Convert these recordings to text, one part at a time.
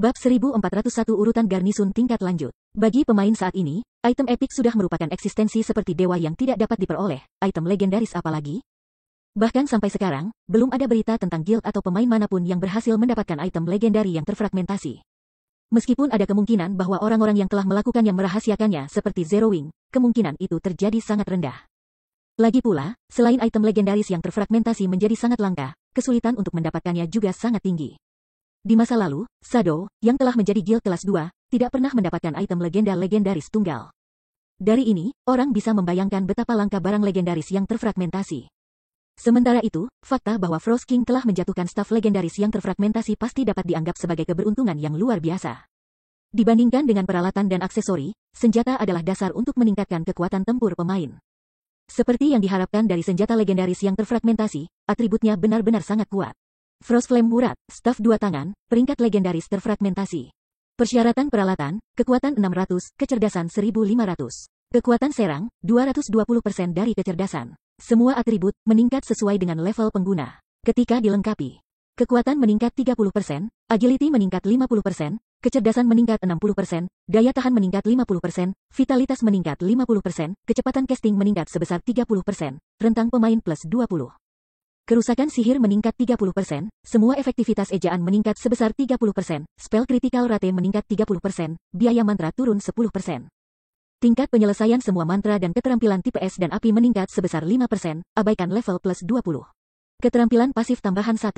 Bab 1401 Urutan Garnisun Tingkat Lanjut. Bagi pemain saat ini, item epik sudah merupakan eksistensi seperti dewa yang tidak dapat diperoleh, item legendaris apalagi. Bahkan sampai sekarang, belum ada berita tentang guild atau pemain manapun yang berhasil mendapatkan item legendari yang terfragmentasi. Meskipun ada kemungkinan bahwa orang-orang yang telah melakukannya merahasiakannya seperti Zero Wing, kemungkinan itu terjadi sangat rendah. Lagi pula, selain item legendaris yang terfragmentasi menjadi sangat langka, kesulitan untuk mendapatkannya juga sangat tinggi. Di masa lalu, Shadow, yang telah menjadi guild kelas 2, tidak pernah mendapatkan item legenda legendaris tunggal. Dari ini, orang bisa membayangkan betapa langka barang legendaris yang terfragmentasi. Sementara itu, fakta bahwa Frost King telah menjatuhkan staf legendaris yang terfragmentasi pasti dapat dianggap sebagai keberuntungan yang luar biasa. Dibandingkan dengan peralatan dan aksesori, senjata adalah dasar untuk meningkatkan kekuatan tempur pemain. Seperti yang diharapkan dari senjata legendaris yang terfragmentasi, atributnya benar-benar sangat kuat. Frost Flame Murat, staf 2 tangan, peringkat legendaris terfragmentasi. Persyaratan peralatan, kekuatan 600, kecerdasan 1500. Kekuatan serang, 220% dari kecerdasan. Semua atribut meningkat sesuai dengan level pengguna. Ketika dilengkapi, kekuatan meningkat 30%, agility meningkat 50%, kecerdasan meningkat 60%, daya tahan meningkat 50%, vitalitas meningkat 50%, kecepatan casting meningkat sebesar 30%, rentang pemain plus 20. Kerusakan sihir meningkat 30%, semua efektivitas ejaan meningkat sebesar 30%, spell critical rate meningkat 30%, biaya mantra turun 10%. Tingkat penyelesaian semua mantra dan keterampilan tipe S dan api meningkat sebesar 5%, abaikan level plus 20. Keterampilan pasif tambahan 1.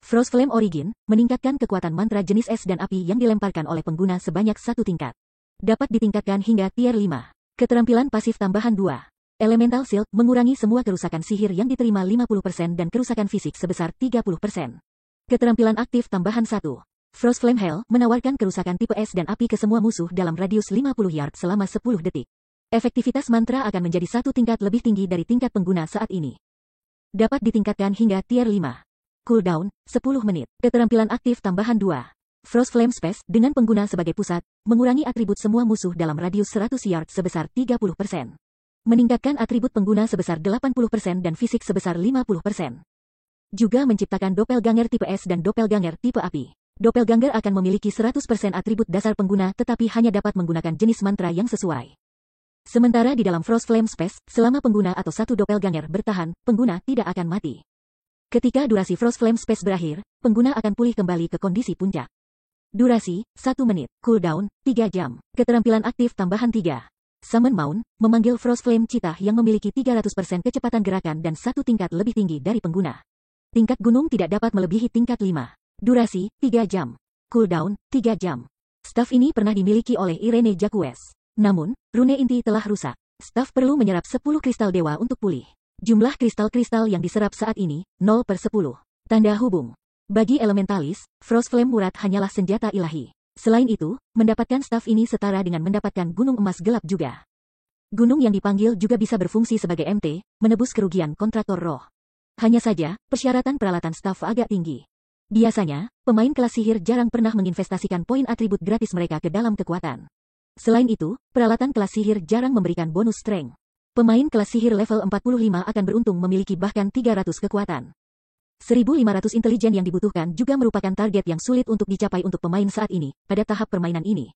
Frost Flame Origin, meningkatkan kekuatan mantra jenis S dan api yang dilemparkan oleh pengguna sebanyak 1 tingkat. Dapat ditingkatkan hingga tier 5. Keterampilan pasif tambahan 2. Elemental Shield, mengurangi semua kerusakan sihir yang diterima 50% dan kerusakan fisik sebesar 30%. Keterampilan aktif tambahan 1. Frost Flame Hail, menawarkan kerusakan tipe S dan api ke semua musuh dalam radius 50 yard selama 10 detik. Efektivitas mantra akan menjadi 1 tingkat lebih tinggi dari tingkat pengguna saat ini. Dapat ditingkatkan hingga tier 5. Cooldown, 10 menit. Keterampilan aktif tambahan 2. Frost Flame Space, dengan pengguna sebagai pusat, mengurangi atribut semua musuh dalam radius 100 yard sebesar 30%. Meningkatkan atribut pengguna sebesar 80% dan fisik sebesar 50%. Juga menciptakan doppelganger tipe S dan doppelganger tipe api. Doppelganger akan memiliki 100% atribut dasar pengguna tetapi hanya dapat menggunakan jenis mantra yang sesuai. Sementara di dalam Frost Flame Space, selama pengguna atau satu doppelganger bertahan, pengguna tidak akan mati. Ketika durasi Frost Flame Space berakhir, pengguna akan pulih kembali ke kondisi puncak. Durasi, 1 menit. Cooldown, 3 jam. Keterampilan aktif tambahan 3. Summon Mount, memanggil Frost Flame Cheetah yang memiliki 300% kecepatan gerakan dan 1 tingkat lebih tinggi dari pengguna. Tingkat gunung tidak dapat melebihi tingkat 5. Durasi, 3 jam. Cooldown, 3 jam. Staf ini pernah dimiliki oleh Irene Jacques. Namun, rune inti telah rusak. Staf perlu menyerap 10 kristal dewa untuk pulih. Jumlah kristal-kristal yang diserap saat ini, 0/10. Tanda hubung. Bagi elementalis, Frost Flame Murat hanyalah senjata ilahi. Selain itu, mendapatkan staf ini setara dengan mendapatkan gunung emas gelap juga. Gunung yang dipanggil juga bisa berfungsi sebagai MT, menebus kerugian kontraktor roh. Hanya saja, persyaratan peralatan staf agak tinggi. Biasanya, pemain kelas sihir jarang pernah menginvestasikan poin atribut gratis mereka ke dalam kekuatan. Selain itu, peralatan kelas sihir jarang memberikan bonus strength. Pemain kelas sihir level 45 akan beruntung memiliki bahkan 300 kekuatan. 1500 intelijen yang dibutuhkan juga merupakan target yang sulit untuk dicapai untuk pemain saat ini, pada tahap permainan ini.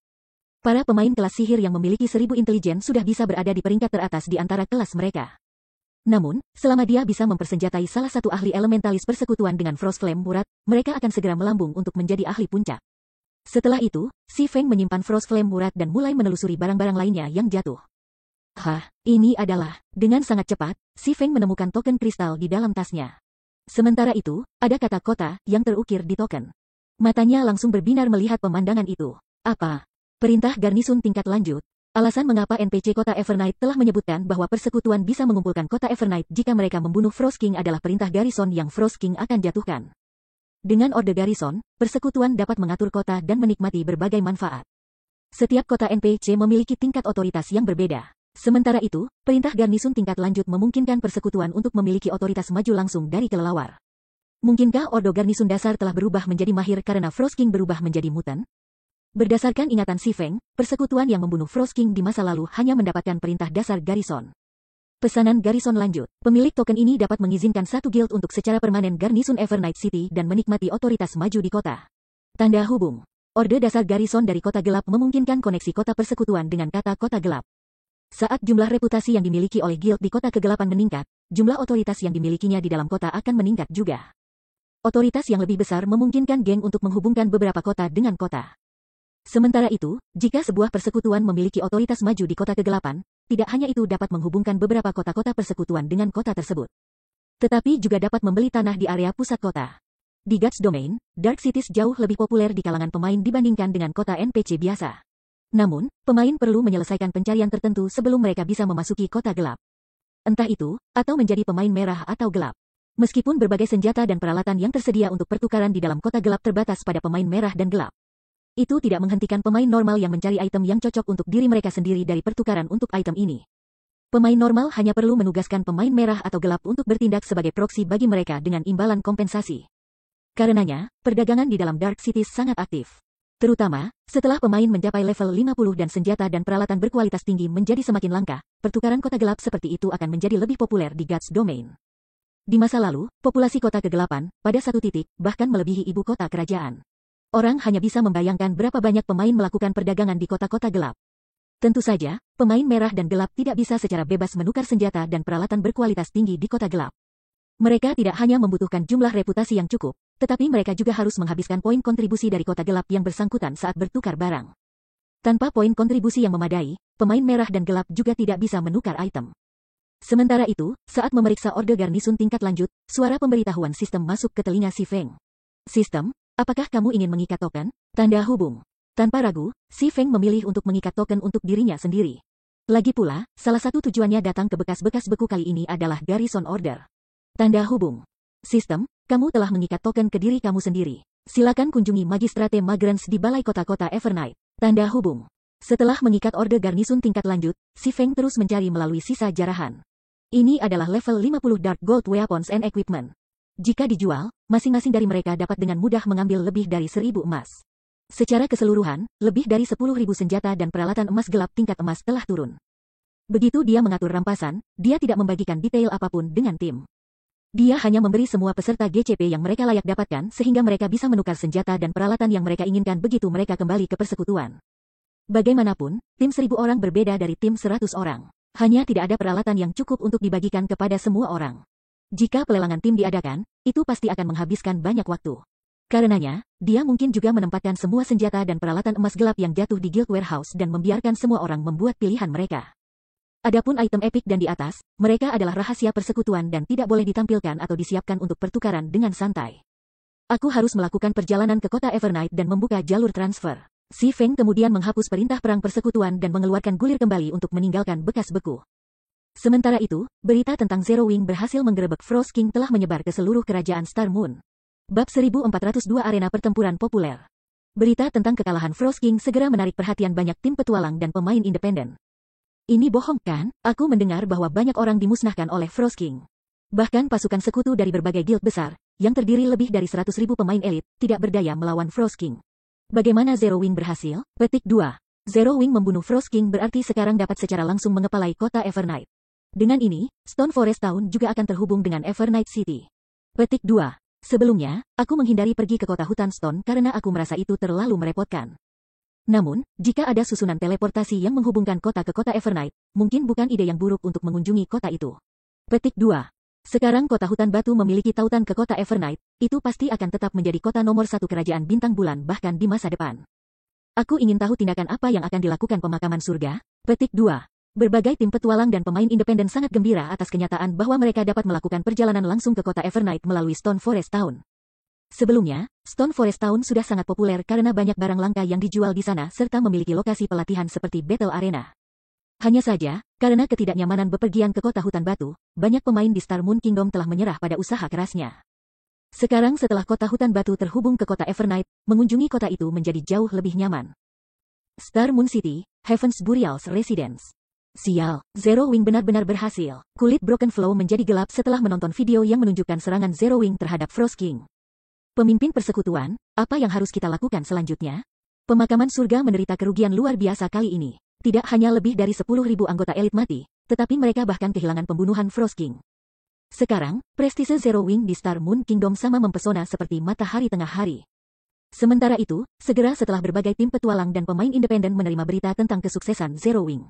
Para pemain kelas sihir yang memiliki 1000 intelijen sudah bisa berada di peringkat teratas di antara kelas mereka. Namun, selama dia bisa mempersenjatai salah satu ahli elementalis persekutuan dengan Frost Flame Murat, mereka akan segera melambung untuk menjadi ahli puncak. Setelah itu, Si Feng menyimpan Frost Flame Murat dan mulai menelusuri barang-barang lainnya yang jatuh. Ini adalah, dengan sangat cepat, Si Feng menemukan token kristal di dalam tasnya. Sementara itu, ada kata kota yang terukir di token. Matanya langsung berbinar melihat pemandangan itu. Apa? Perintah garnisun tingkat lanjut. Alasan mengapa NPC kota Evernight telah menyebutkan bahwa persekutuan bisa mengumpulkan kota Evernight jika mereka membunuh Frost King adalah perintah garrison yang Frost King akan jatuhkan. Dengan orde garrison, persekutuan dapat mengatur kota dan menikmati berbagai manfaat. Setiap kota NPC memiliki tingkat otoritas yang berbeda. Sementara itu, perintah garnisun tingkat lanjut memungkinkan persekutuan untuk memiliki otoritas maju langsung dari kelelawar. Mungkinkah ordo garnisun dasar telah berubah menjadi mahir karena Frost King berubah menjadi mutant? Berdasarkan ingatan Si Feng, persekutuan yang membunuh Frost King di masa lalu hanya mendapatkan perintah dasar garrison. Pesanan garrison lanjut. Pemilik token ini dapat mengizinkan satu guild untuk secara permanen garnisun Evernight City dan menikmati otoritas maju di kota. Tanda hubung. Orde dasar garison dari kota gelap memungkinkan koneksi kota persekutuan dengan kata kota gelap. Saat jumlah reputasi yang dimiliki oleh guild di kota kegelapan meningkat, jumlah otoritas yang dimilikinya di dalam kota akan meningkat juga. Otoritas yang lebih besar memungkinkan geng untuk menghubungkan beberapa kota dengan kota. Sementara itu, jika sebuah persekutuan memiliki otoritas maju di kota kegelapan, tidak hanya itu dapat menghubungkan beberapa kota-kota persekutuan dengan kota tersebut, tetapi juga dapat membeli tanah di area pusat kota. Di Gods Domain, Dark Cities jauh lebih populer di kalangan pemain dibandingkan dengan kota NPC biasa. Namun, pemain perlu menyelesaikan pencarian tertentu sebelum mereka bisa memasuki kota gelap. Entah itu, atau menjadi pemain merah atau gelap. Meskipun berbagai senjata dan peralatan yang tersedia untuk pertukaran di dalam kota gelap terbatas pada pemain merah dan gelap, itu tidak menghentikan pemain normal yang mencari item yang cocok untuk diri mereka sendiri dari pertukaran untuk item ini. Pemain normal hanya perlu menugaskan pemain merah atau gelap untuk bertindak sebagai proksi bagi mereka dengan imbalan kompensasi. Karenanya, perdagangan di dalam Dark Cities sangat aktif. Terutama, setelah pemain mencapai level 50 dan senjata dan peralatan berkualitas tinggi menjadi semakin langka, pertukaran kota gelap seperti itu akan menjadi lebih populer di Gods Domain. Di masa lalu, populasi kota kegelapan, pada satu titik, bahkan melebihi ibu kota kerajaan. Orang hanya bisa membayangkan berapa banyak pemain melakukan perdagangan di kota-kota gelap. Tentu saja, pemain merah dan gelap tidak bisa secara bebas menukar senjata dan peralatan berkualitas tinggi di kota gelap. Mereka tidak hanya membutuhkan jumlah reputasi yang cukup, tetapi mereka juga harus menghabiskan poin kontribusi dari kota gelap yang bersangkutan saat bertukar barang. Tanpa poin kontribusi yang memadai, pemain merah dan gelap juga tidak bisa menukar item. Sementara itu, saat memeriksa orde garnisun tingkat lanjut, suara pemberitahuan sistem masuk ke telinga Si Feng. Sistem, apakah kamu ingin mengikat token? Tanda hubung. Tanpa ragu, Si Feng memilih untuk mengikat token untuk dirinya sendiri. Lagi pula, salah satu tujuannya datang ke bekas-bekas beku kali ini adalah Garrison Order. Tanda hubung. Sistem, kamu telah mengikat token ke diri kamu sendiri. Silakan kunjungi Magistrate Magrans di Balai Kota-Kota Evernight. Tanda hubung. Setelah mengikat orde garnisun tingkat lanjut, Si Feng terus mencari melalui sisa jarahan. Ini adalah level 50 Dark Gold Weapons and Equipment. Jika dijual, masing-masing dari mereka dapat dengan mudah mengambil lebih dari 1000 emas. Secara keseluruhan, lebih dari 10.000 senjata dan peralatan emas gelap tingkat emas telah turun. Begitu dia mengatur rampasan, dia tidak membagikan detail apapun dengan tim. Dia hanya memberi semua peserta GCP yang mereka layak dapatkan sehingga mereka bisa menukar senjata dan peralatan yang mereka inginkan begitu mereka kembali ke persekutuan. Bagaimanapun, tim 1000 orang berbeda dari tim 100 orang. Hanya tidak ada peralatan yang cukup untuk dibagikan kepada semua orang. Jika pelelangan tim diadakan, itu pasti akan menghabiskan banyak waktu. Karenanya, dia mungkin juga menempatkan semua senjata dan peralatan emas gelap yang jatuh di Guild Warehouse dan membiarkan semua orang membuat pilihan mereka. Adapun item epik dan di atas, mereka adalah rahasia persekutuan dan tidak boleh ditampilkan atau disiapkan untuk pertukaran dengan santai. Aku harus melakukan perjalanan ke kota Evernight dan membuka jalur transfer. Si Feng kemudian menghapus perintah perang persekutuan dan mengeluarkan gulir kembali untuk meninggalkan bekas beku. Sementara itu, berita tentang Zero Wing berhasil menggerebek Frost King telah menyebar ke seluruh kerajaan Star Moon. Bab 1402 Arena Pertempuran Populer. Berita tentang kekalahan Frost King segera menarik perhatian banyak tim petualang dan pemain independen. Ini bohong kan? Aku mendengar bahwa banyak orang dimusnahkan oleh Frost King. Bahkan pasukan sekutu dari berbagai guild besar, yang terdiri lebih dari 100.000 pemain elit, tidak berdaya melawan Frost King. Bagaimana Zero Wing berhasil? Petik 2. Zero Wing membunuh Frost King berarti sekarang dapat secara langsung mengepalai kota Evernight. Dengan ini, Stone Forest Town juga akan terhubung dengan Evernight City. Petik 2. Sebelumnya, aku menghindari pergi ke kota hutan Stone karena aku merasa itu terlalu merepotkan. Namun, jika ada susunan teleportasi yang menghubungkan kota ke kota Evernight, mungkin bukan ide yang buruk untuk mengunjungi kota itu. Petik 2. Sekarang kota hutan batu memiliki tautan ke kota Evernight, itu pasti akan tetap menjadi kota nomor 1 kerajaan bintang bulan bahkan di masa depan. Aku ingin tahu tindakan apa yang akan dilakukan pemakaman surga. Petik 2. Berbagai tim petualang dan pemain independen sangat gembira atas kenyataan bahwa mereka dapat melakukan perjalanan langsung ke kota Evernight melalui Stone Forest Town. Sebelumnya, Stone Forest Town sudah sangat populer karena banyak barang langka yang dijual di sana serta memiliki lokasi pelatihan seperti Battle Arena. Hanya saja, karena ketidaknyamanan bepergian ke kota hutan batu, banyak pemain di Star Moon Kingdom telah menyerah pada usaha kerasnya. Sekarang setelah kota hutan batu terhubung ke kota Evernight, mengunjungi kota itu menjadi jauh lebih nyaman. Star Moon City, Heaven's Burial's Residence. Sial, Zero Wing benar-benar berhasil. Kulit Broken Flow menjadi gelap setelah menonton video yang menunjukkan serangan Zero Wing terhadap Frost King. Pemimpin persekutuan, apa yang harus kita lakukan selanjutnya? Pemakaman surga menderita kerugian luar biasa kali ini. Tidak hanya lebih dari 10.000 anggota elit mati, tetapi mereka bahkan kehilangan pembunuhan Frost King. Sekarang, prestise Zero Wing di Star Moon Kingdom sama mempesona seperti matahari tengah hari. Sementara itu, segera setelah berbagai tim petualang dan pemain independen menerima berita tentang kesuksesan Zero Wing,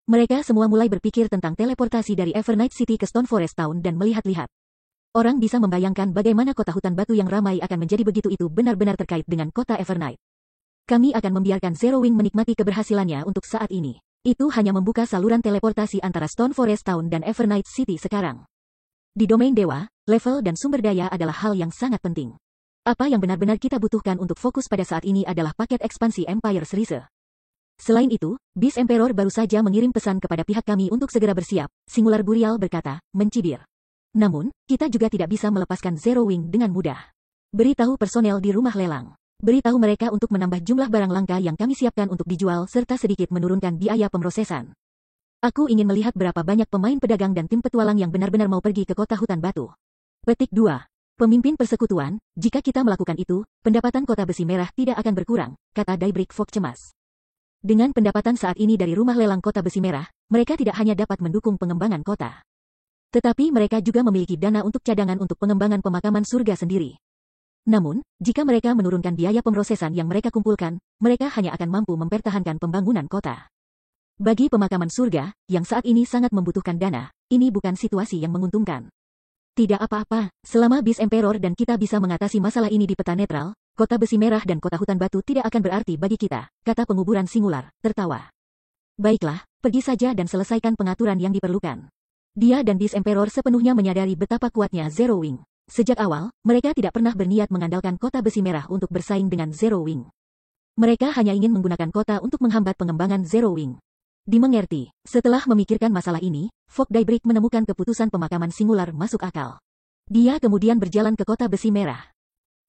mereka semua mulai berpikir tentang teleportasi dari Evernight City ke Stone Forest Town dan melihat-lihat. Orang bisa membayangkan bagaimana kota hutan batu yang ramai akan menjadi begitu itu benar-benar terkait dengan kota Evernight. Kami akan membiarkan Zero Wing menikmati keberhasilannya untuk saat ini. Itu hanya membuka saluran teleportasi antara Stone Forest Town dan Evernight City sekarang. Di domain dewa, level dan sumber daya adalah hal yang sangat penting. Apa yang benar-benar kita butuhkan untuk fokus pada saat ini adalah paket ekspansi Empire Reise. Selain itu, Beast Emperor baru saja mengirim pesan kepada pihak kami untuk segera bersiap, Singular Burial berkata, mencibir. Namun, kita juga tidak bisa melepaskan Zero Wing dengan mudah. Beritahu personel di rumah lelang. Beritahu mereka untuk menambah jumlah barang langka yang kami siapkan untuk dijual serta sedikit menurunkan biaya pemrosesan. Aku ingin melihat berapa banyak pemain pedagang dan tim petualang yang benar-benar mau pergi ke kota hutan batu. Petik 2. Pemimpin persekutuan, jika kita melakukan itu, pendapatan kota besi merah tidak akan berkurang, kata Daybreak Fog cemas. Dengan pendapatan saat ini dari rumah lelang kota besi merah, mereka tidak hanya dapat mendukung pengembangan kota, tetapi mereka juga memiliki dana untuk cadangan untuk pengembangan pemakaman surga sendiri. Namun, jika mereka menurunkan biaya pemrosesan yang mereka kumpulkan, mereka hanya akan mampu mempertahankan pembangunan kota. Bagi pemakaman surga, yang saat ini sangat membutuhkan dana, ini bukan situasi yang menguntungkan. Tidak apa-apa, selama Beast Emperor dan kita bisa mengatasi masalah ini di peta netral, kota besi merah dan kota hutan batu tidak akan berarti bagi kita, kata penguburan singular, tertawa. Baiklah, pergi saja dan selesaikan pengaturan yang diperlukan. Dia dan Beast Emperor sepenuhnya menyadari betapa kuatnya Zero Wing. Sejak awal, mereka tidak pernah berniat mengandalkan kota besi merah untuk bersaing dengan Zero Wing. Mereka hanya ingin menggunakan kota untuk menghambat pengembangan Zero Wing. Dimengerti, setelah memikirkan masalah ini, Fog Daybreak menemukan keputusan pemakaman singular masuk akal. Dia kemudian berjalan ke kota besi merah.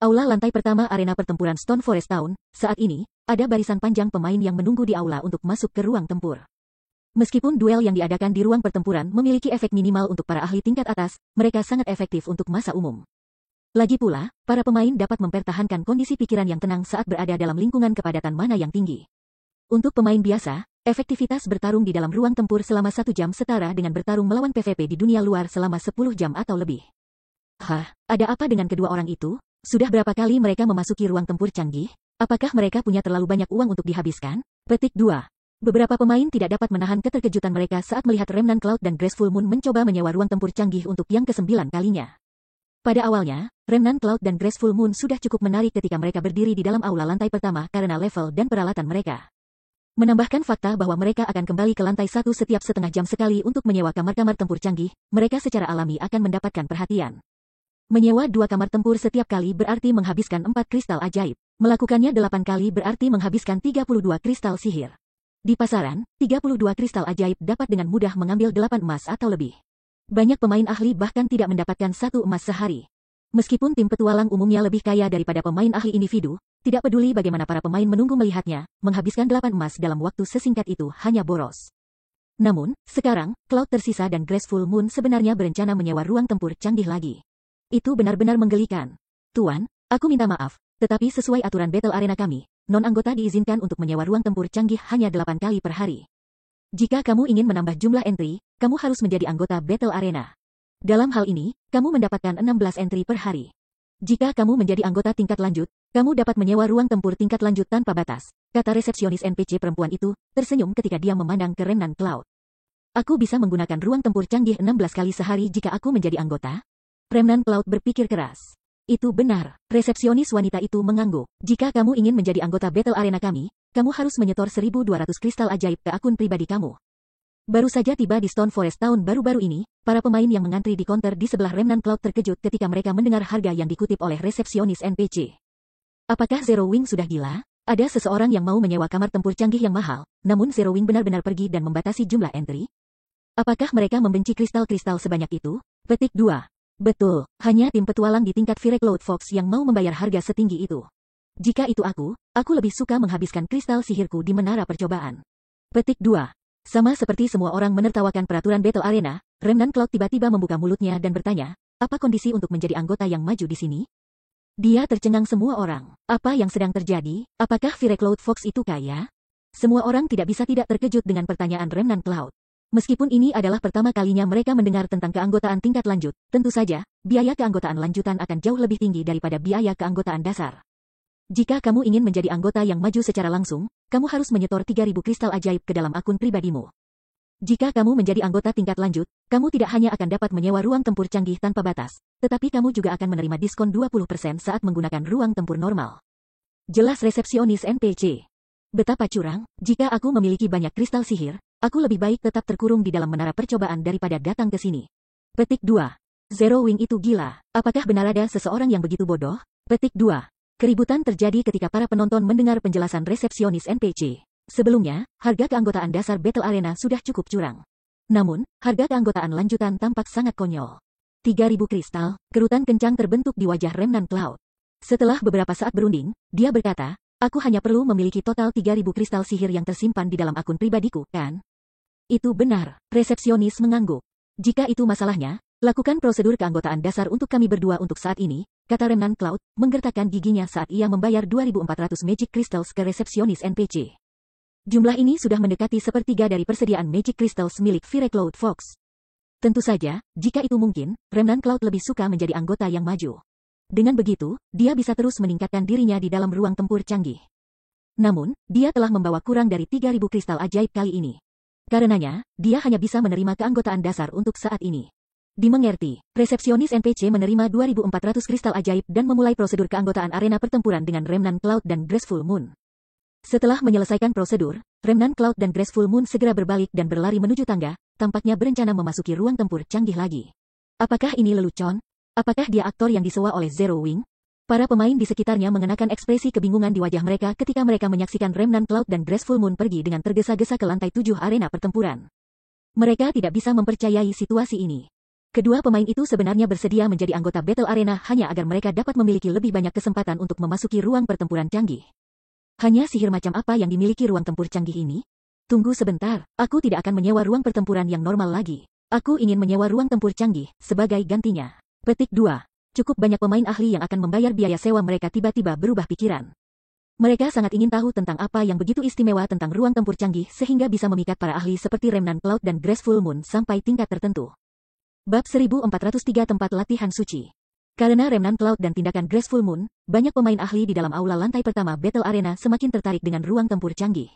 Aula lantai pertama arena pertempuran Stone Forest Town, saat ini, ada barisan panjang pemain yang menunggu di aula untuk masuk ke ruang tempur. Meskipun duel yang diadakan di ruang pertempuran memiliki efek minimal untuk para ahli tingkat atas, mereka sangat efektif untuk massa umum. Lagi pula, para pemain dapat mempertahankan kondisi pikiran yang tenang saat berada dalam lingkungan kepadatan mana yang tinggi. Untuk pemain biasa, efektivitas bertarung di dalam ruang tempur selama 1 jam setara dengan bertarung melawan PvP di dunia luar selama 10 jam atau lebih. Hah, ada apa dengan kedua orang itu? Sudah berapa kali mereka memasuki ruang tempur canggih? Apakah mereka punya terlalu banyak uang untuk dihabiskan? Petik 2. Beberapa pemain tidak dapat menahan keterkejutan mereka saat melihat Remnant Cloud dan Graceful Moon mencoba menyewa ruang tempur canggih untuk yang ke-9 kalinya. Pada awalnya, Remnant Cloud dan Graceful Moon sudah cukup menarik ketika mereka berdiri di dalam aula lantai pertama karena level dan peralatan mereka. Menambahkan fakta bahwa mereka akan kembali ke lantai 1 setiap setengah jam sekali untuk menyewa kamar-kamar tempur canggih, mereka secara alami akan mendapatkan perhatian. Menyewa 2 kamar tempur setiap kali berarti menghabiskan 4 kristal ajaib. Melakukannya 8 kali berarti menghabiskan 32 kristal sihir. Di pasaran, 32 kristal ajaib dapat dengan mudah mengambil 8 emas atau lebih. Banyak pemain ahli bahkan tidak mendapatkan 1 emas sehari. Meskipun tim petualang umumnya lebih kaya daripada pemain ahli individu, tidak peduli bagaimana para pemain menunggu melihatnya, menghabiskan 8 emas dalam waktu sesingkat itu hanya boros. Namun, sekarang, Cloud tersisa dan Graceful Moon sebenarnya berencana menyewa ruang tempur canggih lagi. Itu benar-benar menggelikan. Tuan, aku minta maaf, tetapi sesuai aturan Battle Arena kami, non-anggota diizinkan untuk menyewa ruang tempur canggih hanya 8 kali per hari. Jika kamu ingin menambah jumlah entry, kamu harus menjadi anggota Battle Arena. Dalam hal ini, kamu mendapatkan 16 entry per hari. Jika kamu menjadi anggota tingkat lanjut, kamu dapat menyewa ruang tempur tingkat lanjut tanpa batas, kata resepsionis NPC perempuan itu, tersenyum ketika dia memandang ke Remnant Cloud. Aku bisa menggunakan ruang tempur canggih 16 kali sehari jika aku menjadi anggota? Remnant Cloud berpikir keras. Itu benar, resepsionis wanita itu mengangguk. Jika kamu ingin menjadi anggota Battle Arena kami, kamu harus menyetor 1.200 kristal ajaib ke akun pribadi kamu. Baru saja tiba di Stone Forest tahun baru-baru ini, para pemain yang mengantri di counter di sebelah Remnant Cloud terkejut ketika mereka mendengar harga yang dikutip oleh resepsionis NPC. Apakah Zero Wing sudah gila? Ada seseorang yang mau menyewa kamar tempur canggih yang mahal, namun Zero Wing benar-benar pergi dan membatasi jumlah entry? Apakah mereka membenci kristal-kristal sebanyak itu? Petik 2. Betul, hanya tim petualang di tingkat Fire Cloud Fox yang mau membayar harga setinggi itu. Jika itu aku lebih suka menghabiskan kristal sihirku di menara percobaan. Petik 2. Sama seperti semua orang menertawakan peraturan Battle Arena, Remnant Cloud tiba-tiba membuka mulutnya dan bertanya, apa kondisi untuk menjadi anggota yang maju di sini? Dia tercengang semua orang. Apa yang sedang terjadi? Apakah Fire Cloud Fox itu kaya? Semua orang tidak bisa tidak terkejut dengan pertanyaan Remnant Cloud. Meskipun ini adalah pertama kalinya mereka mendengar tentang keanggotaan tingkat lanjut, tentu saja, biaya keanggotaan lanjutan akan jauh lebih tinggi daripada biaya keanggotaan dasar. Jika kamu ingin menjadi anggota yang maju secara langsung, kamu harus menyetor 3.000 kristal ajaib ke dalam akun pribadimu. Jika kamu menjadi anggota tingkat lanjut, kamu tidak hanya akan dapat menyewa ruang tempur canggih tanpa batas, tetapi kamu juga akan menerima diskon 20% saat menggunakan ruang tempur normal. Jelas resepsionis NPC. Betapa curang, jika aku memiliki banyak kristal sihir, aku lebih baik tetap terkurung di dalam menara percobaan daripada datang ke sini. Petik 2. Zero Wing itu gila. Apakah benar ada seseorang yang begitu bodoh? Petik 2. Keributan terjadi ketika para penonton mendengar penjelasan resepsionis NPC. Sebelumnya, harga keanggotaan dasar Battle Arena sudah cukup curang. Namun, harga keanggotaan lanjutan tampak sangat konyol. 3.000 kristal, kerutan kencang terbentuk di wajah Remnant Cloud. Setelah beberapa saat berunding, dia berkata, aku hanya perlu memiliki total 3.000 kristal sihir yang tersimpan di dalam akun pribadiku, kan? Itu benar, resepsionis mengangguk. Jika itu masalahnya, lakukan prosedur keanggotaan dasar untuk kami berdua untuk saat ini, kata Remnant Cloud, menggertakkan giginya saat ia membayar 2.400 Magic Crystals ke resepsionis NPC. Jumlah ini sudah mendekati sepertiga dari persediaan Magic Crystals milik Firecloud Fox. Tentu saja, jika itu mungkin, Remnant Cloud lebih suka menjadi anggota yang maju. Dengan begitu, dia bisa terus meningkatkan dirinya di dalam ruang tempur canggih. Namun, dia telah membawa kurang dari 3.000 kristal ajaib kali ini. Karenanya, dia hanya bisa menerima keanggotaan dasar untuk saat ini. Dimengerti, resepsionis NPC menerima 2.400 kristal ajaib dan memulai prosedur keanggotaan arena pertempuran dengan Remnant Cloud dan Graceful Moon. Setelah menyelesaikan prosedur, Remnant Cloud dan Graceful Moon segera berbalik dan berlari menuju tangga, tampaknya berencana memasuki ruang tempur canggih lagi. Apakah ini lelucon? Apakah dia aktor yang disewa oleh Zero Wing? Para pemain di sekitarnya mengenakan ekspresi kebingungan di wajah mereka ketika mereka menyaksikan Remnant Cloud dan Graceful Moon pergi dengan tergesa-gesa ke lantai 7 arena pertempuran. Mereka tidak bisa mempercayai situasi ini. Kedua pemain itu sebenarnya bersedia menjadi anggota Battle Arena hanya agar mereka dapat memiliki lebih banyak kesempatan untuk memasuki ruang pertempuran canggih. Hanya sihir macam apa yang dimiliki ruang tempur canggih ini? Tunggu sebentar, aku tidak akan menyewa ruang pertempuran yang normal lagi. Aku ingin menyewa ruang tempur canggih, sebagai gantinya. Petik 2. Cukup banyak pemain ahli yang akan membayar biaya sewa mereka tiba-tiba berubah pikiran. Mereka sangat ingin tahu tentang apa yang begitu istimewa tentang ruang tempur canggih sehingga bisa memikat para ahli seperti Remnant Cloud dan Graceful Moon sampai tingkat tertentu. Bab 1403 Tempat Latihan Suci. Karena Remnant Cloud dan tindakan Graceful Moon, banyak pemain ahli di dalam aula lantai pertama Battle Arena semakin tertarik dengan ruang tempur canggih.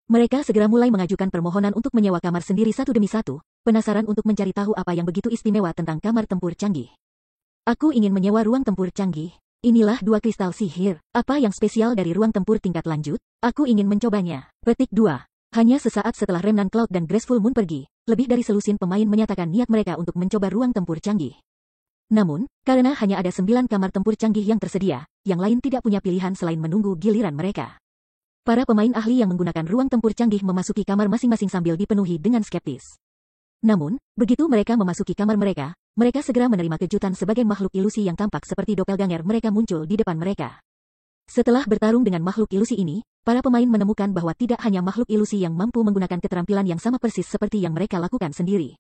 Mereka segera mulai mengajukan permohonan untuk menyewa kamar sendiri satu demi satu, penasaran untuk mencari tahu apa yang begitu istimewa tentang kamar tempur canggih. Aku ingin menyewa ruang tempur canggih. Inilah 2 kristal sihir. Apa yang spesial dari ruang tempur tingkat lanjut? Aku ingin mencobanya. Petik 2. Hanya sesaat setelah Remnant Cloud dan Graceful Moon pergi, lebih dari selusin pemain menyatakan niat mereka untuk mencoba ruang tempur canggih. Namun, karena hanya ada 9 kamar tempur canggih yang tersedia, yang lain tidak punya pilihan selain menunggu giliran mereka. Para pemain ahli yang menggunakan ruang tempur canggih memasuki kamar masing-masing sambil dipenuhi dengan skeptis. Namun, begitu mereka memasuki kamar mereka, mereka segera menerima kejutan sebagai makhluk ilusi yang tampak seperti doppelganger mereka muncul di depan mereka. Setelah bertarung dengan makhluk ilusi ini, para pemain menemukan bahwa tidak hanya makhluk ilusi yang mampu menggunakan keterampilan yang sama persis seperti yang mereka lakukan sendiri.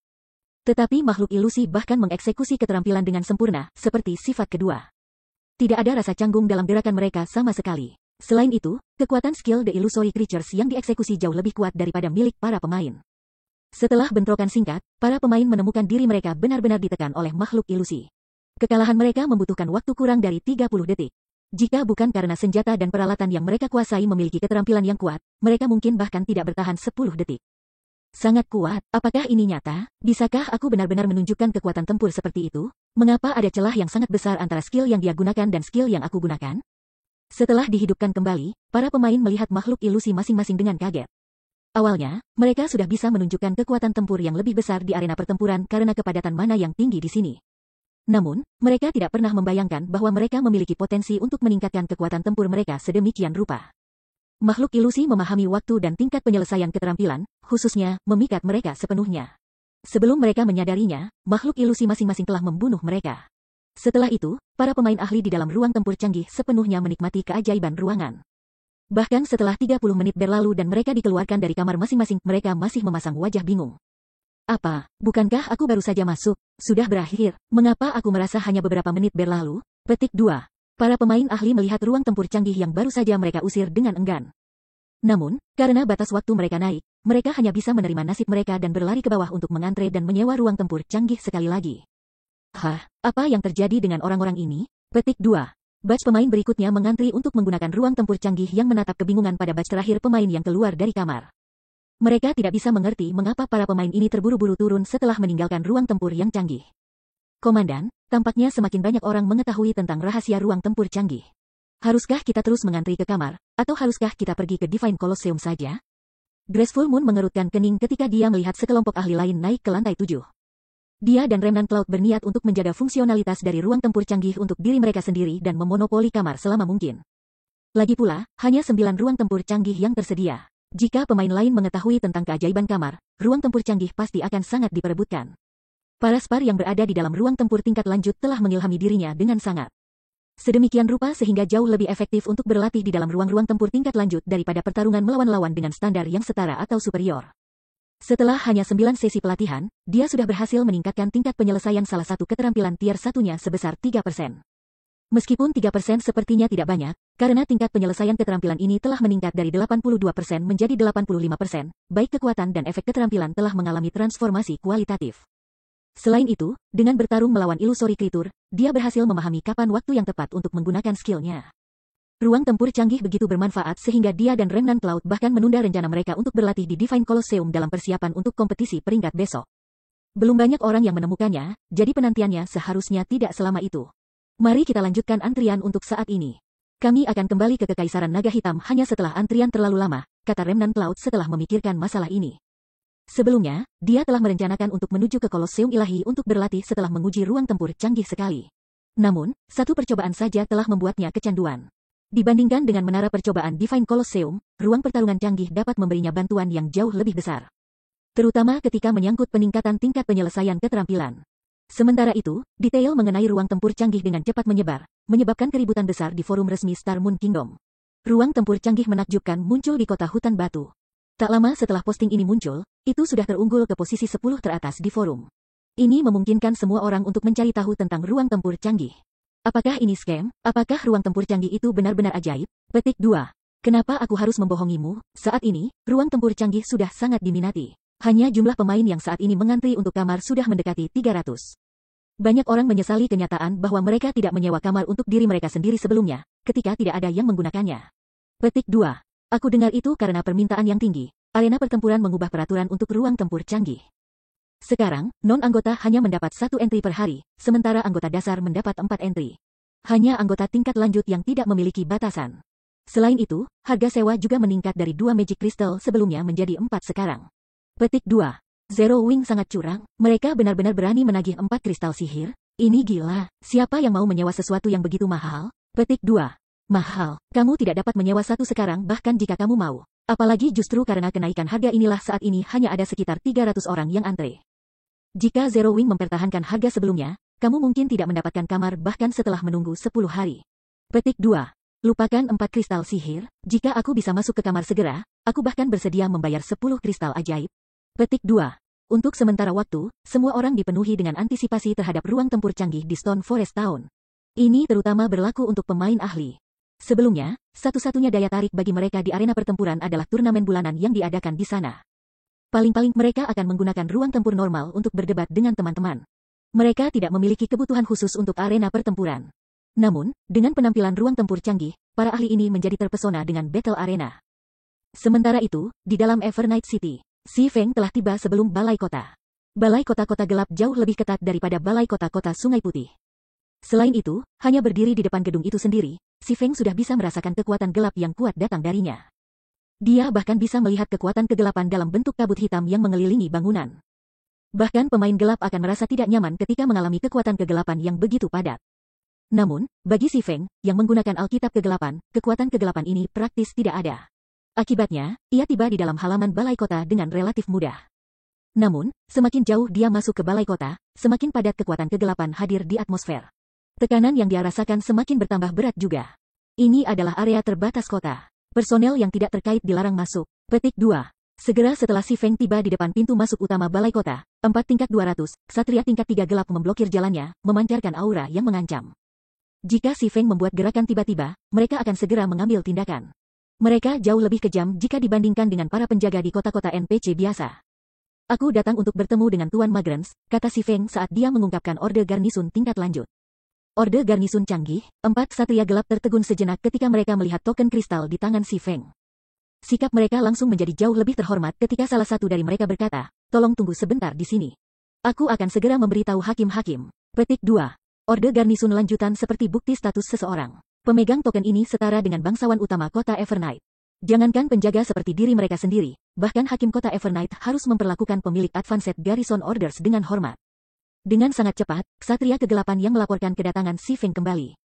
Tetapi makhluk ilusi bahkan mengeksekusi keterampilan dengan sempurna, seperti sifat kedua. Tidak ada rasa canggung dalam gerakan mereka sama sekali. Selain itu, kekuatan skill The Illusory Creatures yang dieksekusi jauh lebih kuat daripada milik para pemain. Setelah bentrokan singkat, para pemain menemukan diri mereka benar-benar ditekan oleh makhluk ilusi. Kekalahan mereka membutuhkan waktu kurang dari 30 detik. Jika bukan karena senjata dan peralatan yang mereka kuasai memiliki keterampilan yang kuat, mereka mungkin bahkan tidak bertahan 10 detik. Sangat kuat, apakah ini nyata? Bisakah aku benar-benar menunjukkan kekuatan tempur seperti itu? Mengapa ada celah yang sangat besar antara skill yang dia gunakan dan skill yang aku gunakan? Setelah dihidupkan kembali, para pemain melihat makhluk ilusi masing-masing dengan kaget. Awalnya, mereka sudah bisa menunjukkan kekuatan tempur yang lebih besar di arena pertempuran karena kepadatan mana yang tinggi di sini. Namun, mereka tidak pernah membayangkan bahwa mereka memiliki potensi untuk meningkatkan kekuatan tempur mereka sedemikian rupa. Makhluk ilusi memahami waktu dan tingkat penyelesaian keterampilan, khususnya memikat mereka sepenuhnya. Sebelum mereka menyadarinya, makhluk ilusi masing-masing telah membunuh mereka. Setelah itu, para pemain ahli di dalam ruang tempur canggih sepenuhnya menikmati keajaiban ruangan. Bahkan setelah 30 menit berlalu dan mereka dikeluarkan dari kamar masing-masing, mereka masih memasang wajah bingung. Apa, bukankah aku baru saja masuk? Sudah berakhir, mengapa aku merasa hanya beberapa menit berlalu? Petik 2. Para pemain ahli melihat ruang tempur canggih yang baru saja mereka usir dengan enggan. Namun, karena batas waktu mereka naik, mereka hanya bisa menerima nasib mereka dan berlari ke bawah untuk mengantre dan menyewa ruang tempur canggih sekali lagi. Hah, apa yang terjadi dengan orang-orang ini? Petik 2. Batch pemain berikutnya mengantri untuk menggunakan ruang tempur canggih yang menatap kebingungan pada batch terakhir pemain yang keluar dari kamar. Mereka tidak bisa mengerti mengapa para pemain ini terburu-buru turun setelah meninggalkan ruang tempur yang canggih. Komandan, tampaknya semakin banyak orang mengetahui tentang rahasia ruang tempur canggih. Haruskah kita terus mengantri ke kamar, atau haruskah kita pergi ke Divine Colosseum saja? Graceful Moon mengerutkan kening ketika dia melihat sekelompok ahli lain naik ke lantai 7. Dia dan Remnant Cloud berniat untuk menjaga fungsionalitas dari ruang tempur canggih untuk diri mereka sendiri dan memonopoli kamar selama mungkin. Lagi pula, hanya 9 ruang tempur canggih yang tersedia. Jika pemain lain mengetahui tentang keajaiban kamar, ruang tempur canggih pasti akan sangat diperebutkan. Para spar yang berada di dalam ruang tempur tingkat lanjut telah mengilhami dirinya dengan sangat. Sedemikian rupa sehingga jauh lebih efektif untuk berlatih di dalam ruang-ruang tempur tingkat lanjut daripada pertarungan melawan lawan dengan standar yang setara atau superior. Setelah hanya 9 sesi pelatihan, dia sudah berhasil meningkatkan tingkat penyelesaian salah satu keterampilan tier 1-nya sebesar 3%. Meskipun 3% sepertinya tidak banyak, karena tingkat penyelesaian keterampilan ini telah meningkat dari 82% menjadi 85%, baik kekuatan dan efek keterampilan telah mengalami transformasi kualitatif. Selain itu, dengan bertarung melawan ilusori creature, dia berhasil memahami kapan waktu yang tepat untuk menggunakan skillnya. Ruang tempur canggih begitu bermanfaat sehingga dia dan Remnant Cloud bahkan menunda rencana mereka untuk berlatih di Divine Colosseum dalam persiapan untuk kompetisi peringkat besok. Belum banyak orang yang menemukannya, jadi penantiannya seharusnya tidak selama itu. Mari kita lanjutkan antrian untuk saat ini. Kami akan kembali ke Kekaisaran Naga Hitam hanya setelah antrian terlalu lama, kata Remnant Cloud setelah memikirkan masalah ini. Sebelumnya, dia telah merencanakan untuk menuju ke Kolosseum Ilahi untuk berlatih setelah menguji ruang tempur canggih sekali. Namun, satu percobaan saja telah membuatnya kecanduan. Dibandingkan dengan menara percobaan Divine Colosseum, ruang pertarungan canggih dapat memberinya bantuan yang jauh lebih besar. Terutama ketika menyangkut peningkatan tingkat penyelesaian keterampilan. Sementara itu, detail mengenai ruang tempur canggih dengan cepat menyebar, menyebabkan keributan besar di forum resmi Star Moon Kingdom. Ruang tempur canggih menakjubkan muncul di kota hutan batu. Tak lama setelah posting ini muncul, itu sudah terunggul ke posisi 10 teratas di forum. Ini memungkinkan semua orang untuk mencari tahu tentang ruang tempur canggih. Apakah ini scam? Apakah ruang tempur canggih itu benar-benar ajaib? Petik 2. Kenapa aku harus membohongimu? Saat ini, ruang tempur canggih sudah sangat diminati. Hanya jumlah pemain yang saat ini mengantri untuk kamar sudah mendekati 300. Banyak orang menyesali kenyataan bahwa mereka tidak menyewa kamar untuk diri mereka sendiri sebelumnya, ketika tidak ada yang menggunakannya. Petik 2. Aku dengar itu karena permintaan yang tinggi. Arena pertempuran mengubah peraturan untuk ruang tempur canggih. Sekarang, non-anggota hanya mendapat 1 entry per hari, sementara anggota dasar mendapat 4 entry. Hanya anggota tingkat lanjut yang tidak memiliki batasan. Selain itu, harga sewa juga meningkat dari 2 Magic Crystal sebelumnya menjadi 4 sekarang. Petik 2. Zero Wing sangat curang, mereka benar-benar berani menagih 4 kristal sihir? Ini gila, siapa yang mau menyewa sesuatu yang begitu mahal? Petik 2. Mahal, kamu tidak dapat menyewa satu sekarang bahkan jika kamu mau. Apalagi justru karena kenaikan harga inilah saat ini hanya ada sekitar 300 orang yang antre. Jika Zero Wing mempertahankan harga sebelumnya, kamu mungkin tidak mendapatkan kamar bahkan setelah menunggu 10 hari. Petik 2. Lupakan 4 kristal sihir, jika aku bisa masuk ke kamar segera, aku bahkan bersedia membayar 10 kristal ajaib. Petik 2. Untuk sementara waktu, semua orang dipenuhi dengan antisipasi terhadap ruang tempur canggih di Stone Forest Town. Ini terutama berlaku untuk pemain ahli. Sebelumnya, satu-satunya daya tarik bagi mereka di arena pertempuran adalah turnamen bulanan yang diadakan di sana. Paling-paling mereka akan menggunakan ruang tempur normal untuk berdebat dengan teman-teman. Mereka tidak memiliki kebutuhan khusus untuk arena pertempuran. Namun, dengan penampilan ruang tempur canggih, para ahli ini menjadi terpesona dengan Battle Arena. Sementara itu, di dalam Evernight City, Si Feng telah tiba sebelum balai kota. Balai kota-kota gelap jauh lebih ketat daripada balai kota-kota Sungai Putih. Selain itu, hanya berdiri di depan gedung itu sendiri, Si Feng sudah bisa merasakan kekuatan gelap yang kuat datang darinya. Dia bahkan bisa melihat kekuatan kegelapan dalam bentuk kabut hitam yang mengelilingi bangunan. Bahkan pemain gelap akan merasa tidak nyaman ketika mengalami kekuatan kegelapan yang begitu padat. Namun, bagi Si Feng, yang menggunakan Alkitab kegelapan, kekuatan kegelapan ini praktis tidak ada. Akibatnya, ia tiba di dalam halaman balai kota dengan relatif mudah. Namun, semakin jauh dia masuk ke balai kota, semakin padat kekuatan kegelapan hadir di atmosfer. Tekanan yang dia rasakan semakin bertambah berat juga. Ini adalah area terbatas kota. Personel yang tidak terkait dilarang masuk. Petik 2. Segera setelah Si Feng tiba di depan pintu masuk utama balai kota, 4 tingkat 200, Ksatria tingkat 3 gelap memblokir jalannya, memancarkan aura yang mengancam. Jika Si Feng membuat gerakan tiba-tiba, mereka akan segera mengambil tindakan. Mereka jauh lebih kejam jika dibandingkan dengan para penjaga di kota-kota NPC biasa. Aku datang untuk bertemu dengan Tuan Magrens, kata Si Feng saat dia mengungkapkan orde garnisun tingkat lanjut. Orde Garnisun canggih, 4 Satria gelap tertegun sejenak ketika mereka melihat token kristal di tangan si Feng. Sikap mereka langsung menjadi jauh lebih terhormat ketika salah satu dari mereka berkata, tolong tunggu sebentar di sini. Aku akan segera memberitahu hakim-hakim. Petik 2. Orde Garnisun lanjutan seperti bukti status seseorang. Pemegang token ini setara dengan bangsawan utama kota Evernight. Jangankan penjaga seperti diri mereka sendiri, bahkan hakim kota Evernight harus memperlakukan pemilik Advanced Garrison Orders dengan hormat. Dengan sangat cepat, Ksatria Kegelapan yang melaporkan kedatangan si Feng kembali.